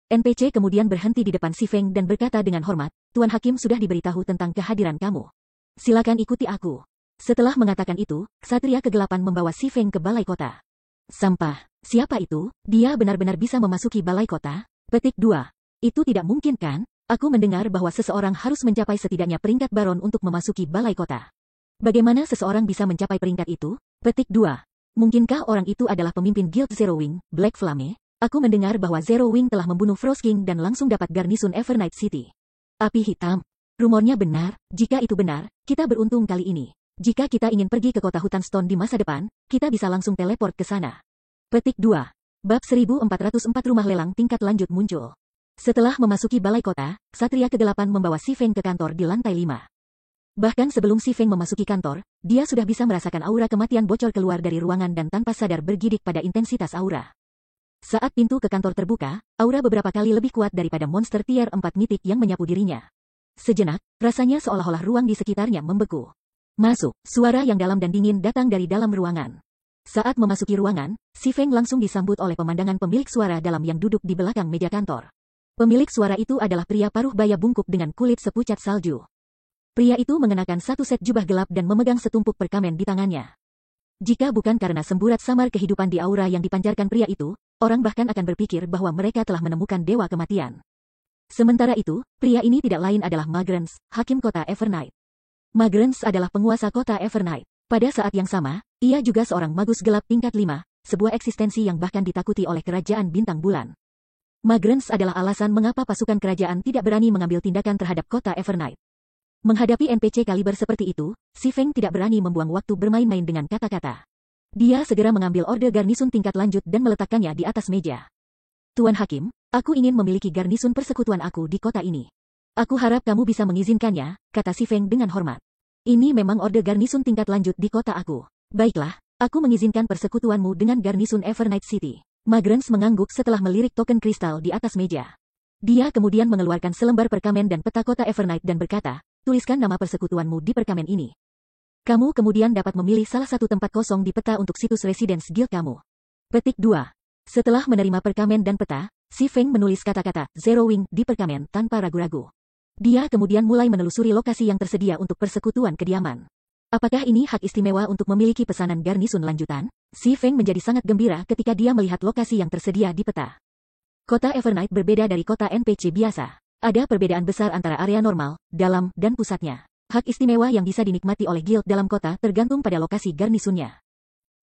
NPC kemudian berhenti di depan si Feng dan berkata dengan hormat, Tuan Hakim sudah diberitahu tentang kehadiran kamu. Silakan ikuti aku. Setelah mengatakan itu, Ksatria Kegelapan membawa si Feng ke balai kota. Sampah. Siapa itu? Dia benar-benar bisa memasuki balai kota? Petik 2. Itu tidak mungkin kan? Aku mendengar bahwa seseorang harus mencapai setidaknya peringkat baron untuk memasuki balai kota. Bagaimana seseorang bisa mencapai peringkat itu? Petik 2. Mungkinkah orang itu adalah pemimpin Guild Zero Wing, Black Flame? Aku mendengar bahwa Zero Wing telah membunuh Frost King dan langsung dapat garnisun Evernight City. Api hitam. Rumornya benar. Jika itu benar, kita beruntung kali ini. Jika kita ingin pergi ke kota hutan Stone di masa depan, kita bisa langsung teleport ke sana. Petik 2. Bab 1404 rumah lelang tingkat lanjut muncul. Setelah memasuki balai kota, Ksatria Kegelapan membawa si Feng ke kantor di lantai 5. Bahkan sebelum si Feng memasuki kantor, dia sudah bisa merasakan aura kematian bocor keluar dari ruangan dan tanpa sadar bergidik pada intensitas aura. Saat pintu ke kantor terbuka, aura beberapa kali lebih kuat daripada monster tier 4 mitik yang menyapu dirinya. Sejenak, rasanya seolah-olah ruang di sekitarnya membeku. Masuk, suara yang dalam dan dingin datang dari dalam ruangan. Saat memasuki ruangan, si Feng langsung disambut oleh pemandangan pemilik suara dalam yang duduk di belakang meja kantor. Pemilik suara itu adalah pria paruh baya bungkuk dengan kulit sepucat salju. Pria itu mengenakan satu set jubah gelap dan memegang setumpuk perkamen di tangannya. Jika bukan karena semburat samar kehidupan di aura yang dipancarkan pria itu, orang bahkan akan berpikir bahwa mereka telah menemukan dewa kematian. Sementara itu, pria ini tidak lain adalah Magrens, hakim kota Evernight. Magrens adalah penguasa kota Evernight. Pada saat yang sama, ia juga seorang magus gelap tingkat 5, sebuah eksistensi yang bahkan ditakuti oleh kerajaan bintang bulan. Magrens adalah alasan mengapa pasukan kerajaan tidak berani mengambil tindakan terhadap kota Evernight. Menghadapi NPC kaliber seperti itu, si Feng tidak berani membuang waktu bermain-main dengan kata-kata. Dia segera mengambil orde garnisun tingkat lanjut dan meletakkannya di atas meja. Tuan Hakim, aku ingin memiliki garnisun persekutuan aku di kota ini. Aku harap kamu bisa mengizinkannya, kata si Feng dengan hormat. Ini memang orde garnisun tingkat lanjut di kota aku. Baiklah, aku mengizinkan persekutuanmu dengan garnisun Evernight City. Magrens mengangguk setelah melirik token kristal di atas meja. Dia kemudian mengeluarkan selembar perkamen dan peta kota Evernight dan berkata, tuliskan nama persekutuanmu di perkamen ini. Kamu kemudian dapat memilih salah satu tempat kosong di peta untuk situs residence guild kamu. Petik 2. Setelah menerima perkamen dan peta, si Feng menulis kata-kata Zero Wing di perkamen tanpa ragu-ragu. Dia kemudian mulai menelusuri lokasi yang tersedia untuk persekutuan kediaman. Apakah ini hak istimewa untuk memiliki pesanan garnisun lanjutan? Si Feng menjadi sangat gembira ketika dia melihat lokasi yang tersedia di peta. Kota Evernight berbeda dari kota NPC biasa. Ada perbedaan besar antara area normal, dalam, dan pusatnya. Hak istimewa yang bisa dinikmati oleh guild dalam kota tergantung pada lokasi garnisunnya.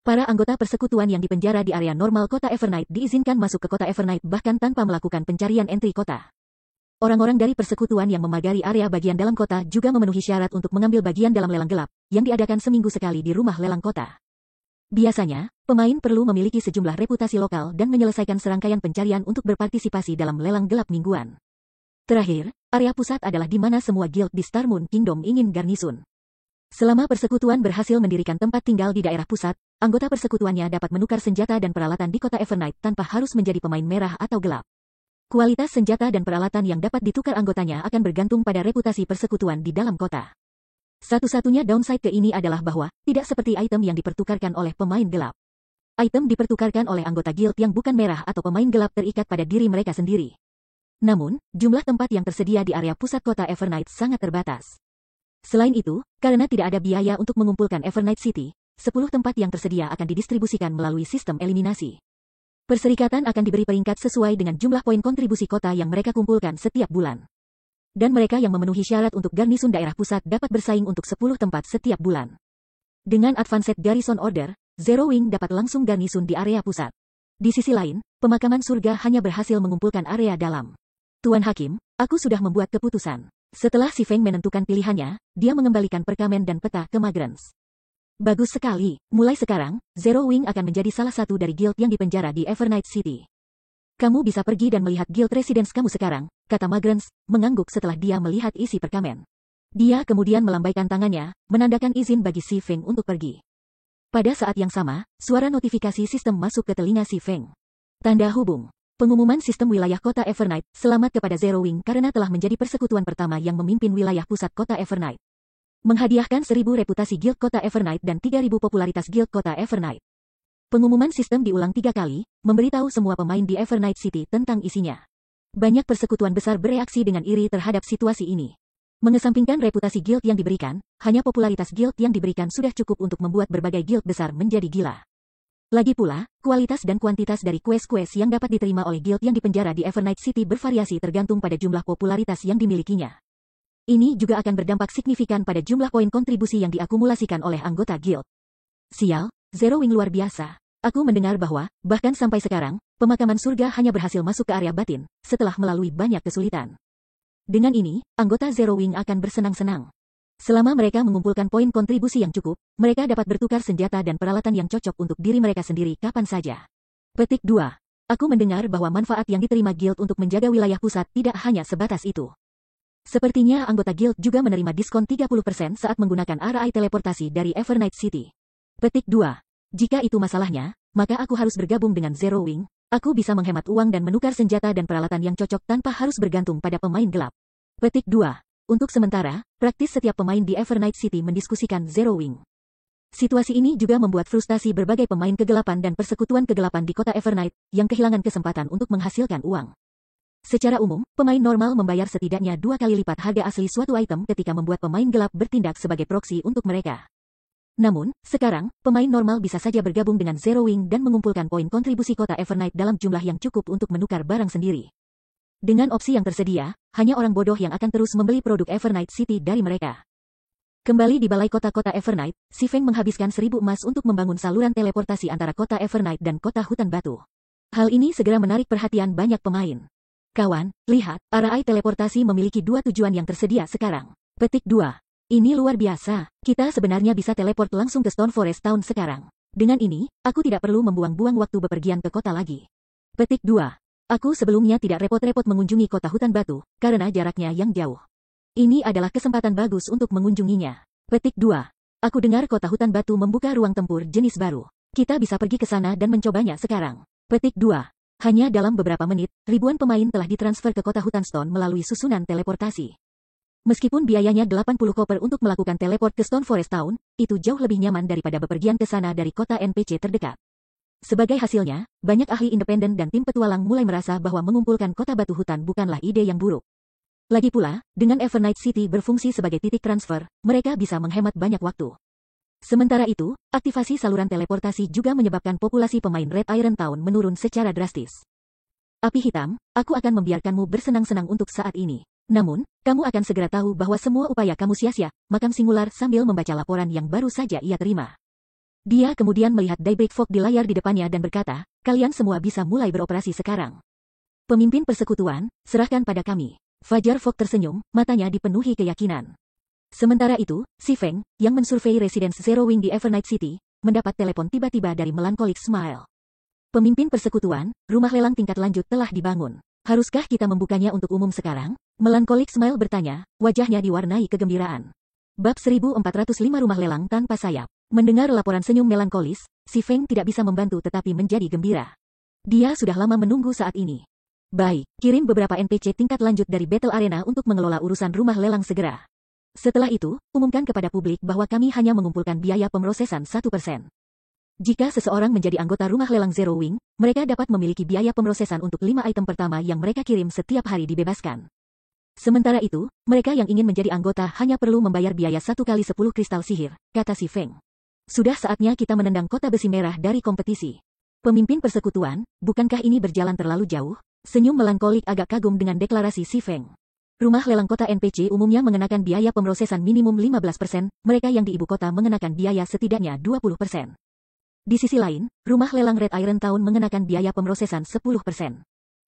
Para anggota persekutuan yang dipenjara di area normal kota Evernight diizinkan masuk ke kota Evernight bahkan tanpa melakukan pencarian entry kota. Orang-orang dari persekutuan yang memagari area bagian dalam kota juga memenuhi syarat untuk mengambil bagian dalam lelang gelap, yang diadakan seminggu sekali di rumah lelang kota. Biasanya, pemain perlu memiliki sejumlah reputasi lokal dan menyelesaikan serangkaian pencarian untuk berpartisipasi dalam lelang gelap mingguan. Terakhir, area pusat adalah di mana semua guild di Star Moon Kingdom ingin garnisun. Selama persekutuan berhasil mendirikan tempat tinggal di daerah pusat, anggota persekutuannya dapat menukar senjata dan peralatan di kota Evernight tanpa harus menjadi pemain merah atau gelap. Kualitas senjata dan peralatan yang dapat ditukar anggotanya akan bergantung pada reputasi persekutuan di dalam kota. Satu-satunya downside ke ini adalah bahwa, tidak seperti item yang dipertukarkan oleh pemain gelap. Item dipertukarkan oleh anggota guild yang bukan merah atau pemain gelap terikat pada diri mereka sendiri. Namun, jumlah tempat yang tersedia di area pusat kota Evernight sangat terbatas. Selain itu, karena tidak ada biaya untuk mengumpulkan Evernight City, 10 tempat yang tersedia akan didistribusikan melalui sistem eliminasi. Perserikatan akan diberi peringkat sesuai dengan jumlah poin kontribusi kota yang mereka kumpulkan setiap bulan. Dan mereka yang memenuhi syarat untuk garnisun daerah pusat dapat bersaing untuk 10 tempat setiap bulan. Dengan Advanced Garrison Order, Zero Wing dapat langsung garnisun di area pusat. Di sisi lain, pemakaman surga hanya berhasil mengumpulkan area dalam. Tuan Hakim, aku sudah membuat keputusan. Setelah si Feng menentukan pilihannya, dia mengembalikan perkamen dan peta ke Magrens. Bagus sekali, mulai sekarang, Zero Wing akan menjadi salah satu dari guild yang dipenjara di Evernight City. Kamu bisa pergi dan melihat guild residence kamu sekarang, kata Magrens, mengangguk setelah dia melihat isi perkamen. Dia kemudian melambaikan tangannya, menandakan izin bagi Si Feng untuk pergi. Pada saat yang sama, suara notifikasi sistem masuk ke telinga Si Feng. Tanda hubung. Pengumuman sistem wilayah kota Evernight, selamat kepada Zero Wing karena telah menjadi persekutuan pertama yang memimpin wilayah pusat kota Evernight. Menghadiahkan 1000 reputasi guild kota Evernight dan 3000 popularitas guild kota Evernight. Pengumuman sistem diulang 3 kali, memberitahu semua pemain di Evernight City tentang isinya. Banyak persekutuan besar bereaksi dengan iri terhadap situasi ini. Mengesampingkan reputasi guild yang diberikan, hanya popularitas guild yang diberikan sudah cukup untuk membuat berbagai guild besar menjadi gila. Lagi pula, kualitas dan kuantitas dari quest-quest yang dapat diterima oleh guild yang dipenjara di Evernight City bervariasi tergantung pada jumlah popularitas yang dimilikinya. Ini juga akan berdampak signifikan pada jumlah poin kontribusi yang diakumulasikan oleh anggota guild. Sial, Zero Wing luar biasa. Aku mendengar bahwa, bahkan sampai sekarang, pemakaman surga hanya berhasil masuk ke area batin, setelah melalui banyak kesulitan. Dengan ini, anggota Zero Wing akan bersenang-senang. Selama mereka mengumpulkan poin kontribusi yang cukup, mereka dapat bertukar senjata dan peralatan yang cocok untuk diri mereka sendiri kapan saja. Petik 2. Aku mendengar bahwa manfaat yang diterima guild untuk menjaga wilayah pusat tidak hanya sebatas itu. Sepertinya anggota guild juga menerima diskon 30% saat menggunakan RI teleportasi dari Evernight City. Petik 2. Jika itu masalahnya, maka aku harus bergabung dengan Zero Wing. Aku bisa menghemat uang dan menukar senjata dan peralatan yang cocok tanpa harus bergantung pada pemain gelap. Petik 2. Untuk sementara, praktis setiap pemain di Evernight City mendiskusikan Zero Wing. Situasi ini juga membuat frustasi berbagai pemain kegelapan dan persekutuan kegelapan di kota Evernight, yang kehilangan kesempatan untuk menghasilkan uang. Secara umum, pemain normal membayar setidaknya 2 kali lipat harga asli suatu item ketika membuat pemain gelap bertindak sebagai proksi untuk mereka. Namun, sekarang, pemain normal bisa saja bergabung dengan Zero Wing dan mengumpulkan poin kontribusi kota Evernight dalam jumlah yang cukup untuk menukar barang sendiri. Dengan opsi yang tersedia, hanya orang bodoh yang akan terus membeli produk Evernight City dari mereka. Kembali di balai kota-kota Evernight, Si Feng menghabiskan 1000 emas untuk membangun saluran teleportasi antara kota Evernight dan kota hutan batu. Hal ini segera menarik perhatian banyak pemain. Kawan, lihat, RI teleportasi memiliki 2 tujuan yang tersedia sekarang. Petik 2. Ini luar biasa, kita sebenarnya bisa teleport langsung ke Stone Forest Town sekarang. Dengan ini, aku tidak perlu membuang-buang waktu bepergian ke kota lagi. Petik 2. Aku sebelumnya tidak repot-repot mengunjungi kota hutan batu, karena jaraknya yang jauh. Ini adalah kesempatan bagus untuk mengunjunginya. Petik 2. Aku dengar kota hutan batu membuka ruang tempur jenis baru. Kita bisa pergi ke sana dan mencobanya sekarang. Petik 2. Hanya dalam beberapa menit, ribuan pemain telah ditransfer ke kota hutan Stone melalui susunan teleportasi. Meskipun biayanya 80 koper untuk melakukan teleport ke Stone Forest Town, itu jauh lebih nyaman daripada bepergian ke sana dari kota NPC terdekat. Sebagai hasilnya, banyak ahli independen dan tim petualang mulai merasa bahwa mengumpulkan kota batu hutan bukanlah ide yang buruk. Lagi pula, dengan Evernight City berfungsi sebagai titik transfer, mereka bisa menghemat banyak waktu. Sementara itu, aktivasi saluran teleportasi juga menyebabkan populasi pemain Red Iron Town menurun secara drastis. Api hitam, aku akan membiarkanmu bersenang-senang untuk saat ini. Namun, kamu akan segera tahu bahwa semua upaya kamu sia-sia, makam singular sambil membaca laporan yang baru saja ia terima. Dia kemudian melihat Daybreak Fog di layar di depannya dan berkata, kalian semua bisa mulai beroperasi sekarang. Pemimpin persekutuan, serahkan pada kami. Fajar Fog tersenyum, matanya dipenuhi keyakinan. Sementara itu, Si Feng, yang mensurvei Residence Zero Wing di Evernight City, mendapat telepon tiba-tiba dari Melancholic Smile. Pemimpin persekutuan, rumah lelang tingkat lanjut telah dibangun. Haruskah kita membukanya untuk umum sekarang? Melancholic Smile bertanya, wajahnya diwarnai kegembiraan. Bab 1405 Rumah Lelang Tanpa Sayap. Mendengar laporan senyum melankolis, Si Feng tidak bisa membantu tetapi menjadi gembira. Dia sudah lama menunggu saat ini. Baik, kirim beberapa NPC tingkat lanjut dari Battle Arena untuk mengelola urusan rumah lelang segera. Setelah itu, umumkan kepada publik bahwa kami hanya mengumpulkan biaya pemrosesan 1%. Jika seseorang menjadi anggota rumah lelang Zero Wing, mereka dapat memiliki biaya pemrosesan untuk 5 item pertama yang mereka kirim setiap hari dibebaskan. Sementara itu, mereka yang ingin menjadi anggota hanya perlu membayar biaya 1 kali 10 kristal sihir, kata Si Feng. Sudah saatnya kita menendang kota besi merah dari kompetisi. Pemimpin persekutuan, bukankah ini berjalan terlalu jauh? Senyum melankolik agak kagum dengan deklarasi Si Feng. Rumah lelang kota NPC umumnya mengenakan biaya pemrosesan minimum 15%, mereka yang di ibu kota mengenakan biaya setidaknya 20%. Di sisi lain, rumah lelang Red Iron Town mengenakan biaya pemrosesan 10%.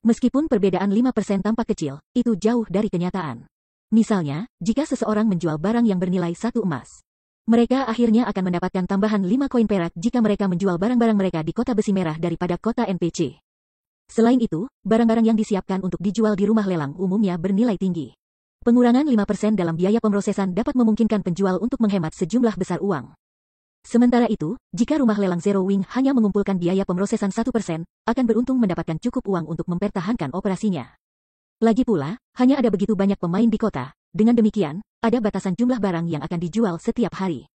Meskipun perbedaan 5% tampak kecil, itu jauh dari kenyataan. Misalnya, jika seseorang menjual barang yang bernilai 1 emas, mereka akhirnya akan mendapatkan tambahan 5 koin perak jika mereka menjual barang-barang mereka di kota besi merah daripada kota NPC. Selain itu, barang-barang yang disiapkan untuk dijual di rumah lelang umumnya bernilai tinggi. Pengurangan 5% dalam biaya pemrosesan dapat memungkinkan penjual untuk menghemat sejumlah besar uang. Sementara itu, jika rumah lelang Zero Wing hanya mengumpulkan biaya pemrosesan 1%, akan beruntung mendapatkan cukup uang untuk mempertahankan operasinya. Lagi pula, hanya ada begitu banyak pemain di kota, dengan demikian, ada batasan jumlah barang yang akan dijual setiap hari.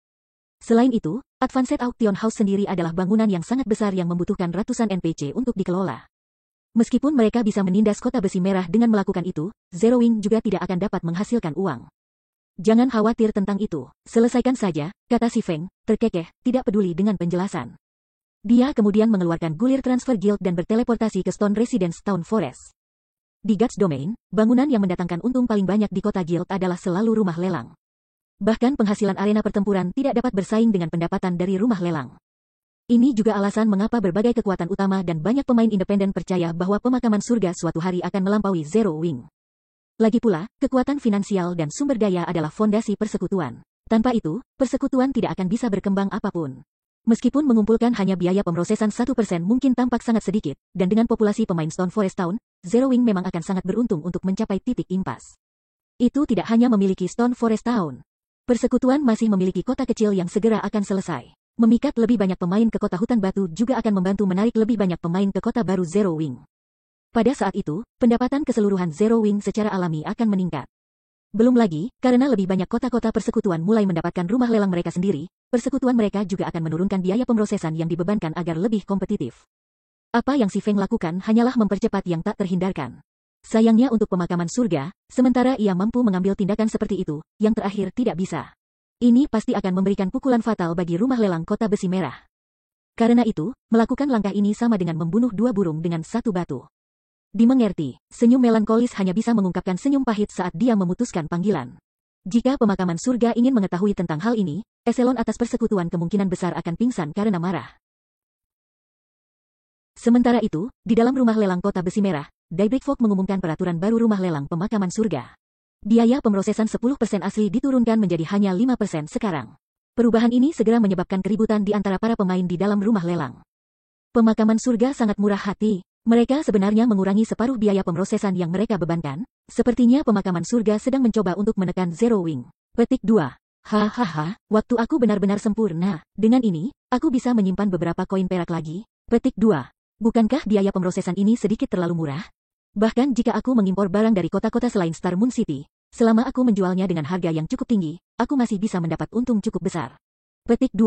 Selain itu, Advanced Auction House sendiri adalah bangunan yang sangat besar yang membutuhkan ratusan NPC untuk dikelola. Meskipun mereka bisa menindas kota besi merah dengan melakukan itu, Zero Wing juga tidak akan dapat menghasilkan uang. Jangan khawatir tentang itu, selesaikan saja, kata si Feng, terkekeh, tidak peduli dengan penjelasan. Dia kemudian mengeluarkan gulir transfer guild dan berteleportasi ke Stone Residence Town Forest. Di Guts Domain, bangunan yang mendatangkan untung paling banyak di kota guild adalah selalu rumah lelang. Bahkan penghasilan arena pertempuran tidak dapat bersaing dengan pendapatan dari rumah lelang. Ini juga alasan mengapa berbagai kekuatan utama dan banyak pemain independen percaya bahwa pemakaman surga suatu hari akan melampaui Zero Wing. Lagi pula, kekuatan finansial dan sumber daya adalah fondasi persekutuan. Tanpa itu, persekutuan tidak akan bisa berkembang apapun. Meskipun mengumpulkan hanya biaya pemrosesan 1% mungkin tampak sangat sedikit, dan dengan populasi pemain Stone Forest Town, Zero Wing memang akan sangat beruntung untuk mencapai titik impas. Itu tidak hanya memiliki Stone Forest Town. Persekutuan masih memiliki kota kecil yang segera akan selesai. Memikat lebih banyak pemain ke kota hutan batu juga akan membantu menarik lebih banyak pemain ke kota baru Zero Wing. Pada saat itu, pendapatan keseluruhan Zero Wing secara alami akan meningkat. Belum lagi, karena lebih banyak kota-kota persekutuan mulai mendapatkan rumah lelang mereka sendiri, persekutuan mereka juga akan menurunkan biaya pemrosesan yang dibebankan agar lebih kompetitif. Apa yang si Feng lakukan hanyalah mempercepat yang tak terhindarkan. Sayangnya untuk pemakaman surga, sementara ia mampu mengambil tindakan seperti itu, yang terakhir tidak bisa. Ini pasti akan memberikan pukulan fatal bagi rumah lelang kota besi merah. Karena itu, melakukan langkah ini sama dengan membunuh dua burung dengan satu batu. Dimengerti, senyum melankolis hanya bisa mengungkapkan senyum pahit saat dia memutuskan panggilan. Jika pemakaman surga ingin mengetahui tentang hal ini, eselon atas persekutuan kemungkinan besar akan pingsan karena marah. Sementara itu, di dalam rumah lelang kota besi merah, Daybreak Fog mengumumkan peraturan baru rumah lelang pemakaman surga. Biaya pemrosesan 10% asli diturunkan menjadi hanya 5% sekarang. Perubahan ini segera menyebabkan keributan di antara para pemain di dalam rumah lelang. Pemakaman surga sangat murah hati. Mereka sebenarnya mengurangi separuh biaya pemrosesan yang mereka bebankan. Sepertinya pemakaman surga sedang mencoba untuk menekan Zero Wing. Petik 2. Hahaha, waktu aku benar-benar sempurna. Dengan ini, aku bisa menyimpan beberapa koin perak lagi. Petik 2. Bukankah biaya pemrosesan ini sedikit terlalu murah? Bahkan jika aku mengimpor barang dari kota-kota selain Star Moon City, selama aku menjualnya dengan harga yang cukup tinggi, aku masih bisa mendapat untung cukup besar. Petik 2.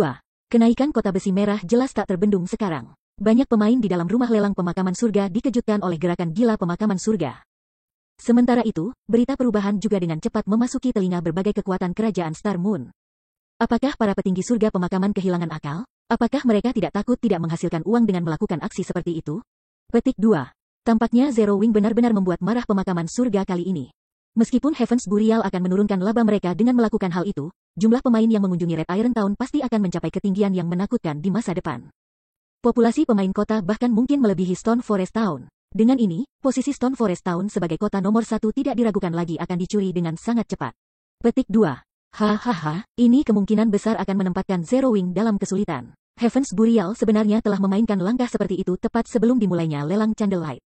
Kenaikan kota besi merah jelas tak terbendung sekarang. Banyak pemain di dalam rumah lelang pemakaman surga dikejutkan oleh gerakan gila pemakaman surga. Sementara itu, berita perubahan juga dengan cepat memasuki telinga berbagai kekuatan kerajaan Star Moon. Apakah para petinggi surga pemakaman kehilangan akal? Apakah mereka tidak takut tidak menghasilkan uang dengan melakukan aksi seperti itu? Petik 2. Tampaknya Zero Wing benar-benar membuat marah pemakaman surga kali ini. Meskipun Heavens Burial akan menurunkan laba mereka dengan melakukan hal itu, jumlah pemain yang mengunjungi Red Iron Town pasti akan mencapai ketinggian yang menakutkan di masa depan. Populasi pemain kota bahkan mungkin melebihi Stone Forest Town. Dengan ini, posisi Stone Forest Town sebagai kota nomor 1 tidak diragukan lagi akan dicuri dengan sangat cepat. Petik 2. Hahaha, ini kemungkinan besar akan menempatkan Zero Wing dalam kesulitan. Heavens Burial sebenarnya telah memainkan langkah seperti itu tepat sebelum dimulainya lelang Candlelight.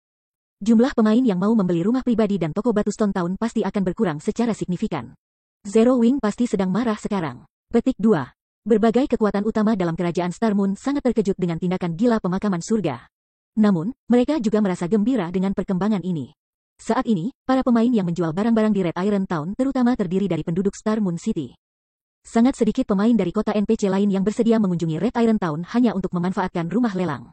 Jumlah pemain yang mau membeli rumah pribadi dan toko batu Stone Town pasti akan berkurang secara signifikan. Zero Wing pasti sedang marah sekarang. Petik 2. Berbagai kekuatan utama dalam kerajaan Star Moon sangat terkejut dengan tindakan gila pemakaman surga. Namun, mereka juga merasa gembira dengan perkembangan ini. Saat ini, para pemain yang menjual barang-barang di Red Iron Town terutama terdiri dari penduduk Star Moon City. Sangat sedikit pemain dari kota NPC lain yang bersedia mengunjungi Red Iron Town hanya untuk memanfaatkan rumah lelang.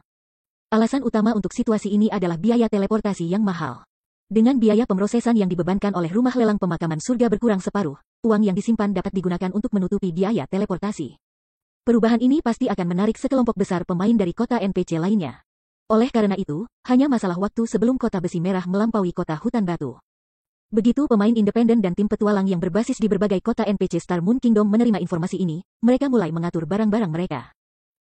Alasan utama untuk situasi ini adalah biaya teleportasi yang mahal. Dengan biaya pemrosesan yang dibebankan oleh rumah lelang pemakaman surga berkurang separuh, uang yang disimpan dapat digunakan untuk menutupi biaya teleportasi. Perubahan ini pasti akan menarik sekelompok besar pemain dari kota NPC lainnya. Oleh karena itu, hanya masalah waktu sebelum kota besi merah melampaui kota hutan batu. Begitu pemain independen dan tim petualang yang berbasis di berbagai kota NPC Star Moon Kingdom menerima informasi ini, mereka mulai mengatur barang-barang mereka.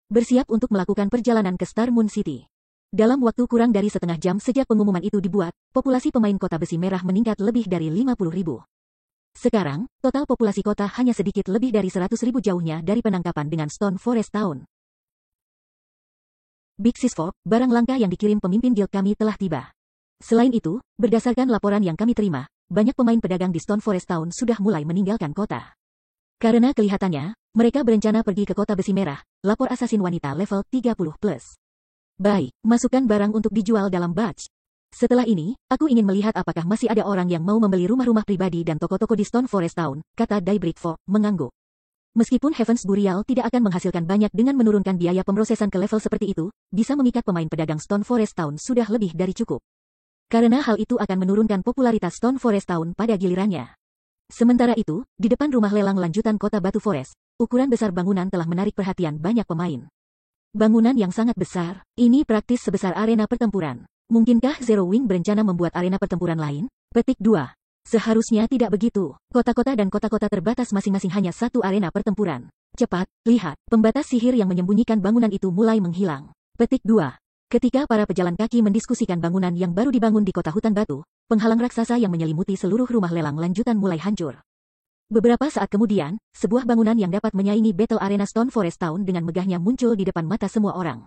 Bersiap untuk melakukan perjalanan ke Star Moon City. Dalam waktu kurang dari setengah jam sejak pengumuman itu dibuat, populasi pemain kota besi merah meningkat lebih dari 50.000. Sekarang, total populasi kota hanya sedikit lebih dari 100.000 jauhnya dari penangkapan dengan Stone Forest Town. Big Sis 4, barang langka yang dikirim pemimpin guild kami telah tiba. Selain itu, berdasarkan laporan yang kami terima, banyak pemain pedagang di Stone Forest Town sudah mulai meninggalkan kota. Karena kelihatannya, mereka berencana pergi ke kota besi merah, lapor asasin wanita level 30+. Baik, masukkan barang untuk dijual dalam batch. Setelah ini, aku ingin melihat apakah masih ada orang yang mau membeli rumah-rumah pribadi dan toko-toko di Stone Forest Town, kata Daybreak Fog, mengangguk. Meskipun Heaven's Burial tidak akan menghasilkan banyak dengan menurunkan biaya pemrosesan ke level seperti itu, bisa memikat pemain pedagang Stone Forest Town sudah lebih dari cukup. Karena hal itu akan menurunkan popularitas Stone Forest Town pada gilirannya. Sementara itu, di depan rumah lelang lanjutan kota Batu Forest, ukuran besar bangunan telah menarik perhatian banyak pemain. Bangunan yang sangat besar, ini praktis sebesar arena pertempuran. Mungkinkah Zero Wing berencana membuat arena pertempuran lain? Petik 2. Seharusnya tidak begitu. Kota-kota dan kota-kota terbatas masing-masing hanya satu arena pertempuran. Cepat, lihat, pembatas sihir yang menyembunyikan bangunan itu mulai menghilang. Petik 2. Ketika para pejalan kaki mendiskusikan bangunan yang baru dibangun di kota hutan batu, penghalang raksasa yang menyelimuti seluruh rumah lelang lanjutan mulai hancur. Beberapa saat kemudian, sebuah bangunan yang dapat menyaingi Battle Arena Stone Forest Town dengan megahnya muncul di depan mata semua orang.